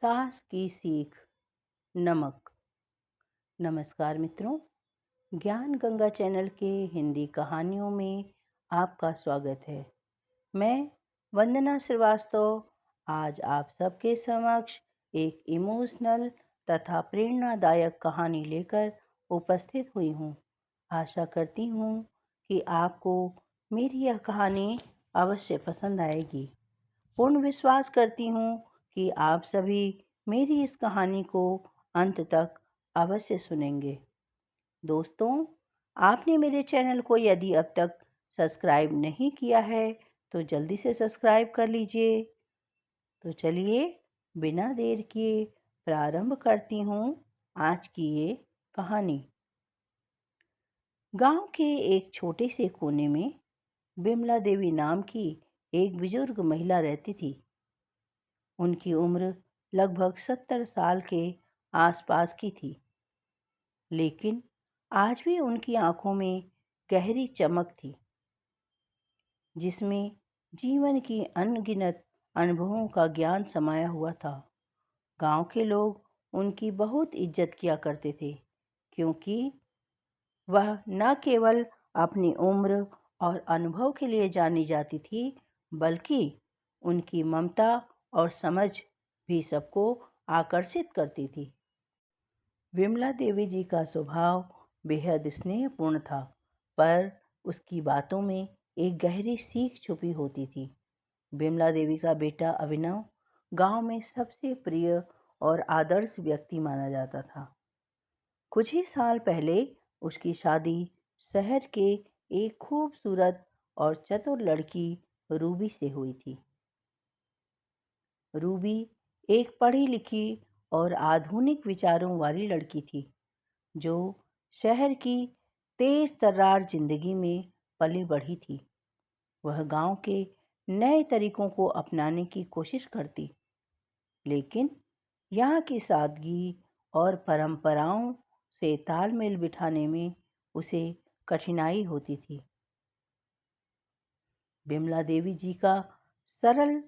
सास की सीख, नमक। नमस्कार मित्रों, ज्ञान गंगा चैनल के हिंदी कहानियों में आपका स्वागत है। मैं वंदना श्रीवास्तव आज आप सबके समक्ष एक इमोशनल तथा प्रेरणादायक कहानी लेकर उपस्थित हुई हूँ। आशा करती हूँ कि आपको मेरी यह कहानी अवश्य पसंद आएगी। पूर्ण विश्वास करती हूँ कि आप सभी मेरी इस कहानी को अंत तक अवश्य सुनेंगे। दोस्तों, आपने मेरे चैनल को यदि अब तक सब्सक्राइब नहीं किया है तो जल्दी से सब्सक्राइब कर लीजिए। तो चलिए बिना देर किए प्रारंभ करती हूँ आज की ये कहानी। गांव के एक छोटे से कोने में बिमला देवी नाम की एक बुजुर्ग महिला रहती थी। उनकी उम्र लगभग 70 साल के आसपास की थी, लेकिन आज भी उनकी आंखों में गहरी चमक थी, जिसमें जीवन की अनगिनत अनुभवों का ज्ञान समाया हुआ था। गांव के लोग उनकी बहुत इज्जत किया करते थे, क्योंकि वह न केवल अपनी उम्र और अनुभव के लिए जानी जाती थी, बल्कि उनकी ममता और समझ भी सबको आकर्षित करती थी। विमला देवी जी का स्वभाव बेहद स्नेहपूर्ण था, पर उसकी बातों में एक गहरी सीख छुपी होती थी। विमला देवी का बेटा अभिनव गांव में सबसे प्रिय और आदर्श व्यक्ति माना जाता था। कुछ ही साल पहले उसकी शादी शहर के एक खूबसूरत और चतुर लड़की रूबी से हुई थी। रूबी एक पढ़ी लिखी और आधुनिक विचारों वाली लड़की थी, जो शहर की तेज तर्रार जिंदगी में पली बढ़ी थी। वह गांव के नए तरीकों को अपनाने की कोशिश करती, लेकिन यहाँ की सादगी और परंपराओं से तालमेल बिठाने में उसे कठिनाई होती थी। बिमला देवी जी का सरल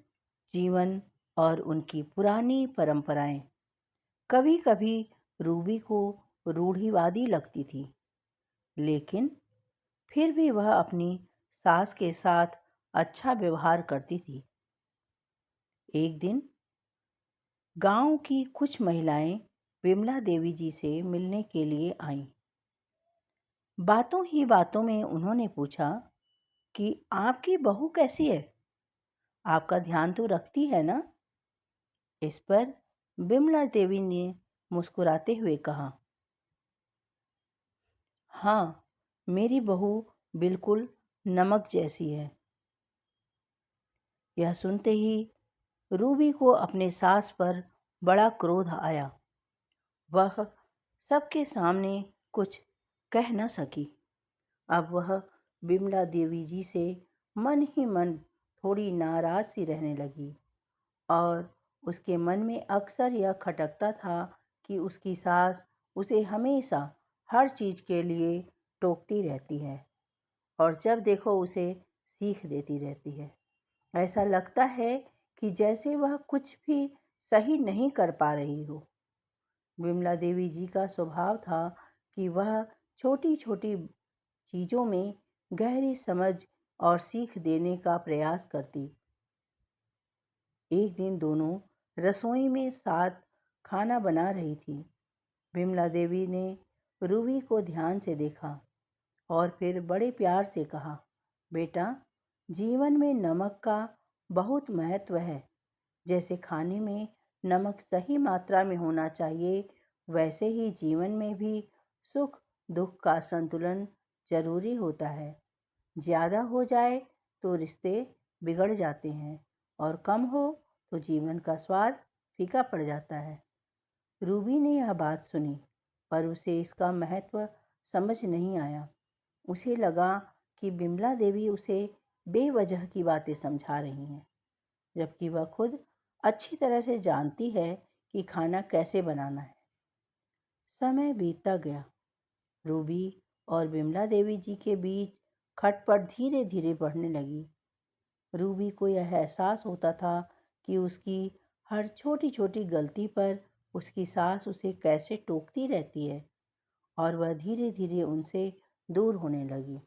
जीवन और उनकी पुरानी परंपराएं कभी कभी रूबी को रूढ़िवादी लगती थी, लेकिन फिर भी वह अपनी सास के साथ अच्छा व्यवहार करती थी। एक दिन गांव की कुछ महिलाएं विमला देवी जी से मिलने के लिए आईं। बातों ही बातों में उन्होंने पूछा कि आपकी बहू कैसी है? आपका ध्यान तो रखती है ना? इस पर बिमला देवी ने मुस्कुराते हुए कहा, हाँ, मेरी बहू बिल्कुल नमक जैसी है। यह सुनते ही रूबी को अपने सास पर बड़ा क्रोध आया। वह सबके सामने कुछ कह न सकी। अब वह बिमला देवी जी से मन ही मन थोड़ी नाराज सी रहने लगी, और उसके मन में अक्सर यह खटकता था कि उसकी सास उसे हमेशा हर चीज़ के लिए टोकती रहती है और जब देखो उसे सीख देती रहती है। ऐसा लगता है कि जैसे वह कुछ भी सही नहीं कर पा रही हो। विमला देवी जी का स्वभाव था कि वह छोटी छोटी चीज़ों में गहरी समझ और सीख देने का प्रयास करती। एक दिन दोनों रसोई में साथ खाना बना रही थी। विमला देवी ने रूबी को ध्यान से देखा और फिर बड़े प्यार से कहा, बेटा, जीवन में नमक का बहुत महत्व है। जैसे खाने में नमक सही मात्रा में होना चाहिए, वैसे ही जीवन में भी सुख दुख का संतुलन जरूरी होता है। ज़्यादा हो जाए तो रिश्ते बिगड़ जाते हैं और कम हो तो जीवन का स्वाद फीका पड़ जाता है। रूबी ने यह बात सुनी, पर उसे इसका महत्व समझ नहीं आया। उसे लगा कि बिमला देवी उसे बेवजह की बातें समझा रही हैं, जबकि वह खुद अच्छी तरह से जानती है कि खाना कैसे बनाना है। समय बीतता गया। रूबी और बिमला देवी जी के बीच खटपट धीरे धीरे बढ़ने लगी। रूबी को यह एहसास होता था कि उसकी हर छोटी छोटी गलती पर उसकी सास उसे कैसे टोकती रहती है और वह धीरे धीरे उनसे दूर होने लगी।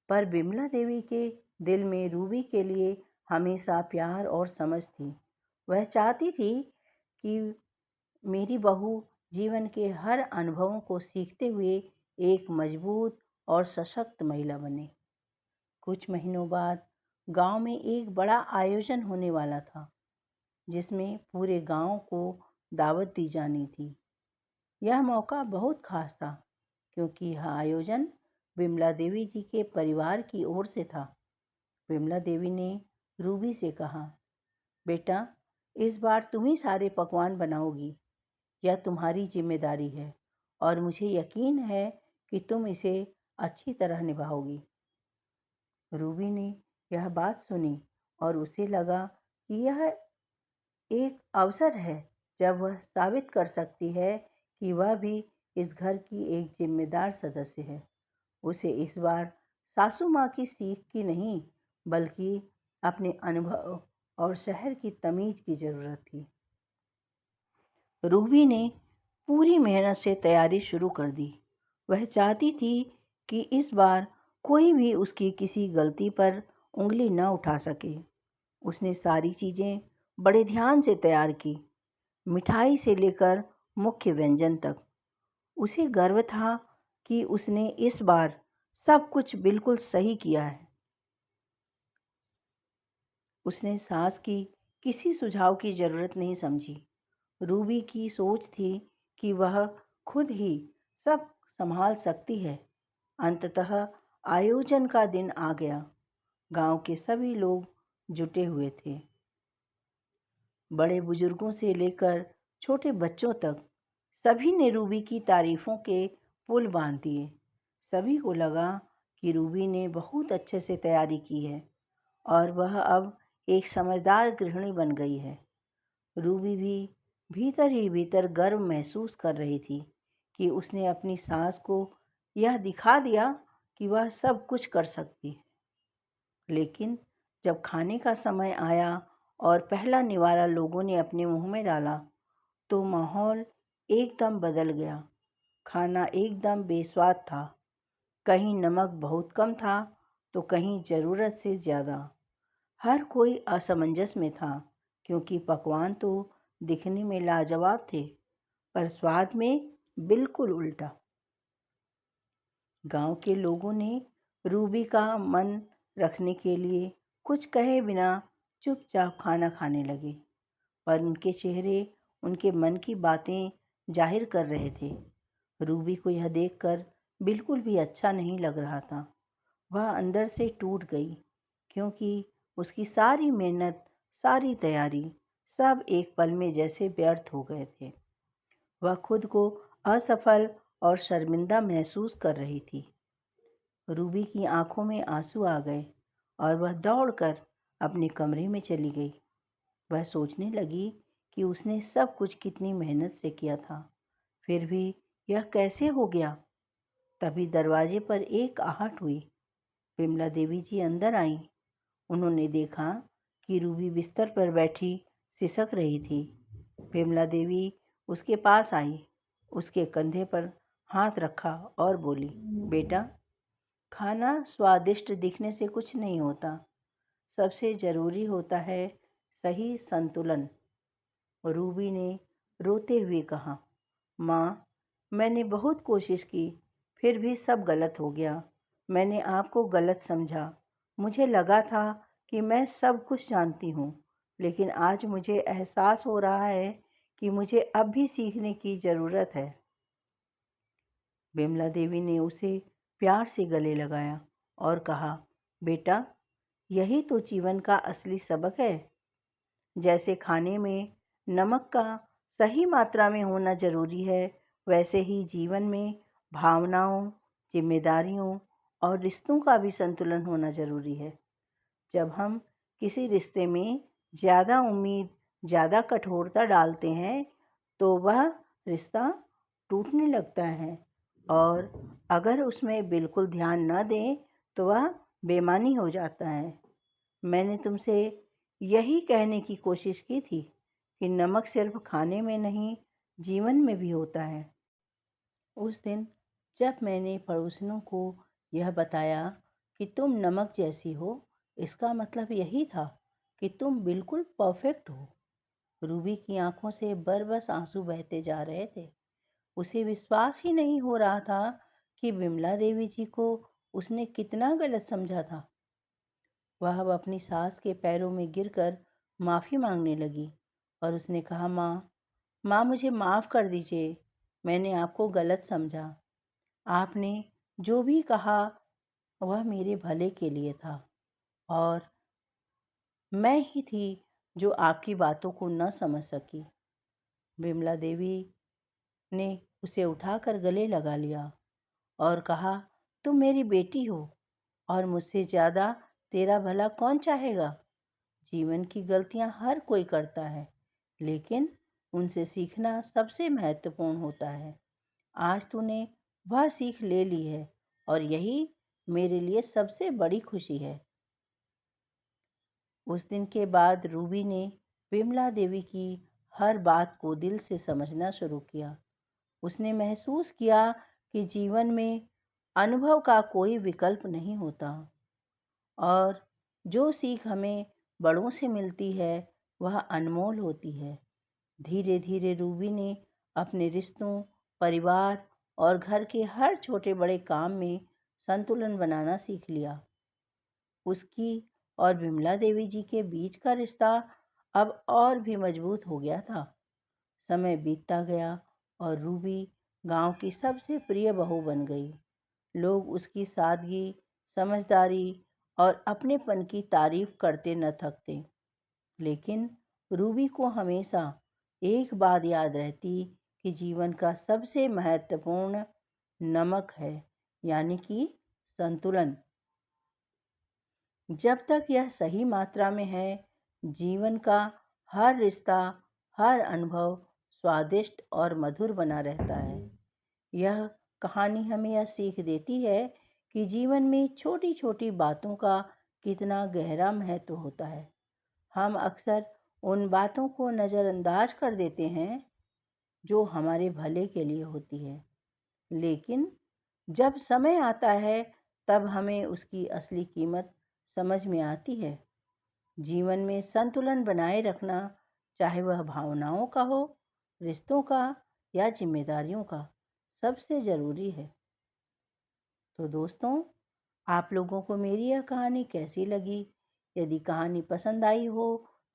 पर बिमला देवी के दिल में रूबी के लिए हमेशा प्यार और समझ थी। वह चाहती थी कि मेरी बहू जीवन के हर अनुभवों को सीखते हुए एक मजबूत और सशक्त महिला बने। कुछ महीनों बाद गांव में एक बड़ा आयोजन होने वाला था, जिसमें पूरे गांव को दावत दी जानी थी। यह मौका बहुत खास था, क्योंकि यह आयोजन विमला देवी जी के परिवार की ओर से था। विमला देवी ने रूबी से कहा, बेटा, इस बार तुम ही सारे पकवान बनाओगी। यह तुम्हारी जिम्मेदारी है और मुझे यकीन है कि तुम इसे अच्छी तरह निभाओगी। रूबी ने यह बात सुनी और उसे लगा कि यह एक अवसर है जब वह साबित कर सकती है कि वह भी इस घर की एक जिम्मेदार सदस्य है। उसे इस बार सासू माँ की सीख की नहीं, बल्कि अपने अनुभव और शहर की तमीज की जरूरत थी। रूबी ने पूरी मेहनत से तैयारी शुरू कर दी। वह चाहती थी कि इस बार कोई भी उसकी किसी गलती पर उंगली न उठा सके। उसने सारी चीज़ें बड़े ध्यान से तैयार की, मिठाई से लेकर मुख्य व्यंजन तक। उसे गर्व था कि उसने इस बार सब कुछ बिल्कुल सही किया है। उसने सास की किसी सुझाव की जरूरत नहीं समझी। रूबी की सोच थी कि वह खुद ही सब संभाल सकती है। अंततः आयोजन का दिन आ गया। गांव के सभी लोग जुटे हुए थे, बड़े बुजुर्गों से लेकर छोटे बच्चों तक। सभी ने रूबी की तारीफों के पुल बांध दिए। सभी को लगा कि रूबी ने बहुत अच्छे से तैयारी की है और वह अब एक समझदार गृहिणी बन गई है। रूबी भी भीतर ही भीतर गर्व महसूस कर रही थी कि उसने अपनी सास को यह दिखा दिया कि वह सब कुछ कर सकती है। लेकिन जब खाने का समय आया और पहला निवाला लोगों ने अपने मुंह में डाला, तो माहौल एकदम बदल गया। खाना एकदम बेस्वाद था। कहीं नमक बहुत कम था, तो कहीं ज़रूरत से ज़्यादा। हर कोई असमंजस में था, क्योंकि पकवान तो दिखने में लाजवाब थे, पर स्वाद में बिल्कुल उल्टा। गांव के लोगों ने रूबी का मन रखने के लिए कुछ कहे बिना चुपचाप खाना खाने लगे, पर उनके चेहरे उनके मन की बातें जाहिर कर रहे थे। रूबी को यह देखकर बिल्कुल भी अच्छा नहीं लग रहा था। वह अंदर से टूट गई, क्योंकि उसकी सारी मेहनत, सारी तैयारी, सब एक पल में जैसे व्यर्थ हो गए थे। वह खुद को असफल और शर्मिंदा महसूस कर रही थी। रूबी की आंखों में आंसू आ गए और वह दौड़कर अपने कमरे में चली गई। वह सोचने लगी कि उसने सब कुछ कितनी मेहनत से किया था, फिर भी यह कैसे हो गया। तभी दरवाजे पर एक आहट हुई। विमला देवी जी अंदर आईं। उन्होंने देखा कि रूबी बिस्तर पर बैठी सिसक रही थी। विमला देवी उसके पास आई, उसके कंधे पर हाथ रखा और बोली, बेटा, खाना स्वादिष्ट दिखने से कुछ नहीं होता। सबसे ज़रूरी होता है सही संतुलन। रूबी ने रोते हुए कहा, माँ, मैंने बहुत कोशिश की, फिर भी सब गलत हो गया। मैंने आपको गलत समझा। मुझे लगा था कि मैं सब कुछ जानती हूँ, लेकिन आज मुझे एहसास हो रहा है कि मुझे अब भी सीखने की ज़रूरत है। विमला देवी ने उसे प्यार से गले लगाया और कहा, बेटा, यही तो जीवन का असली सबक है। जैसे खाने में नमक का सही मात्रा में होना ज़रूरी है, वैसे ही जीवन में भावनाओं, जिम्मेदारियों और रिश्तों का भी संतुलन होना ज़रूरी है। जब हम किसी रिश्ते में ज़्यादा उम्मीद, ज़्यादा कठोरता डालते हैं, तो वह रिश्ता टूटने लगता है, और अगर उसमें बिल्कुल ध्यान न दें, तो वह बेईमानी हो जाता है। मैंने तुमसे यही कहने की कोशिश की थी कि नमक सिर्फ खाने में नहीं, जीवन में भी होता है। उस दिन जब मैंने पड़ोसियों को यह बताया कि तुम नमक जैसी हो, इसका मतलब यही था कि तुम बिल्कुल परफेक्ट हो। रूबी की आंखों से बरबस आंसू बहते जा रहे थे। उसे विश्वास ही नहीं हो रहा था कि विमला देवी जी को उसने कितना गलत समझा था। वह अब अपनी सास के पैरों में गिरकर माफ़ी मांगने लगी और उसने कहा, माँ, माँ मुझे माफ़ कर दीजिए, मैंने आपको गलत समझा। आपने जो भी कहा वह मेरे भले के लिए था और मैं ही थी जो आपकी बातों को न समझ सकी। विमला देवी ने उसे उठाकर गले लगा लिया और कहा, तुम मेरी बेटी हो और मुझसे ज़्यादा तेरा भला कौन चाहेगा। जीवन की गलतियां हर कोई करता है, लेकिन उनसे सीखना सबसे महत्वपूर्ण होता है। आज तूने वह सीख ले ली है और यही मेरे लिए सबसे बड़ी खुशी है। उस दिन के बाद रूबी ने विमला देवी की हर बात को दिल से समझना शुरू किया। उसने महसूस किया कि जीवन में अनुभव का कोई विकल्प नहीं होता और जो सीख हमें बड़ों से मिलती है वह अनमोल होती है। धीरे धीरे रूबी ने अपने रिश्तों, परिवार और घर के हर छोटे बड़े काम में संतुलन बनाना सीख लिया। उसकी और विमला देवी जी के बीच का रिश्ता अब और भी मजबूत हो गया था। समय बीतता गया और रूबी गांव की सबसे प्रिय बहू बन गई। लोग उसकी सादगी, समझदारी और अपनेपन की तारीफ करते न थकते। लेकिन रूबी को हमेशा एक बात याद रहती कि जीवन का सबसे महत्वपूर्ण नमक है, यानी कि संतुलन। जब तक यह सही मात्रा में है, जीवन का हर रिश्ता, हर अनुभव स्वादिष्ट और मधुर बना रहता है। यह कहानी हमें यह सीख देती है कि जीवन में छोटी छोटी बातों का कितना गहरा महत्व होता है। हम अक्सर उन बातों को नज़रअंदाज कर देते हैं जो हमारे भले के लिए होती है, लेकिन जब समय आता है तब हमें उसकी असली कीमत समझ में आती है। जीवन में संतुलन बनाए रखना, चाहे वह भावनाओं का हो, रिश्तों का या जिम्मेदारियों का, सबसे ज़रूरी है। तो दोस्तों, आप लोगों को मेरी यह कहानी कैसी लगी? यदि कहानी पसंद आई हो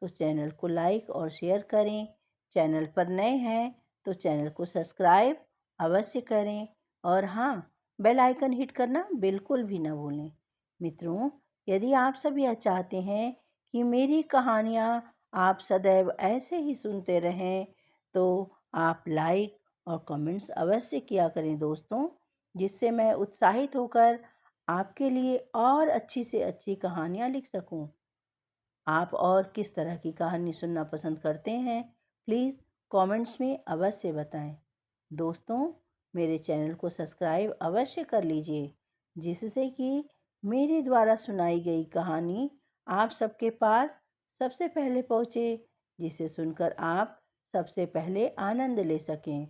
तो चैनल को लाइक और शेयर करें। चैनल पर नए हैं तो चैनल को सब्सक्राइब अवश्य करें और हाँ, बेल आइकन हिट करना बिल्कुल भी न भूलें। मित्रों, यदि आप सब यह चाहते हैं कि मेरी कहानियाँ आप सदैव ऐसे ही सुनते रहें तो आप लाइक और कमेंट्स अवश्य किया करें दोस्तों, जिससे मैं उत्साहित होकर आपके लिए और अच्छी से अच्छी कहानियाँ लिख सकूं। आप और किस तरह की कहानी सुनना पसंद करते हैं, प्लीज़ कमेंट्स में अवश्य बताएं। दोस्तों, मेरे चैनल को सब्सक्राइब अवश्य कर लीजिए, जिससे कि मेरे द्वारा सुनाई गई कहानी आप सबके पास सबसे पहले पहुँचे, जिसे सुनकर आप सबसे पहले आनंद ले सकें।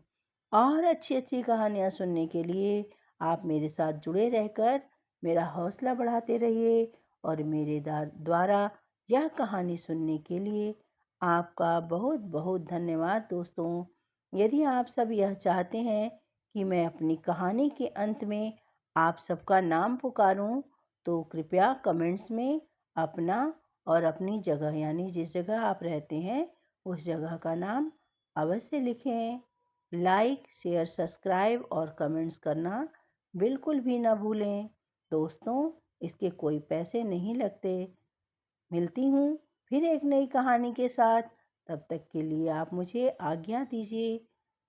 और अच्छी अच्छी कहानियाँ सुनने के लिए आप मेरे साथ जुड़े रहकर मेरा हौसला बढ़ाते रहिए और मेरे द्वारा यह कहानी सुनने के लिए आपका बहुत बहुत धन्यवाद दोस्तों। यदि आप सब यह चाहते हैं कि मैं अपनी कहानी के अंत में आप सबका नाम पुकारूं, तो कृपया कमेंट्स में अपना और अपनी जगह, यानी जिस जगह आप रहते हैं उस जगह का नाम अवश्य लिखें। लाइक, शेयर, सब्सक्राइब और कमेंट्स करना बिल्कुल भी ना भूलें। दोस्तों, इसके कोई पैसे नहीं लगते। मिलती हूँ फिर एक नई कहानी के साथ। तब तक के लिए आप मुझे आज्ञा दीजिए।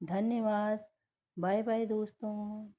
धन्यवाद। बाय बाय दोस्तों।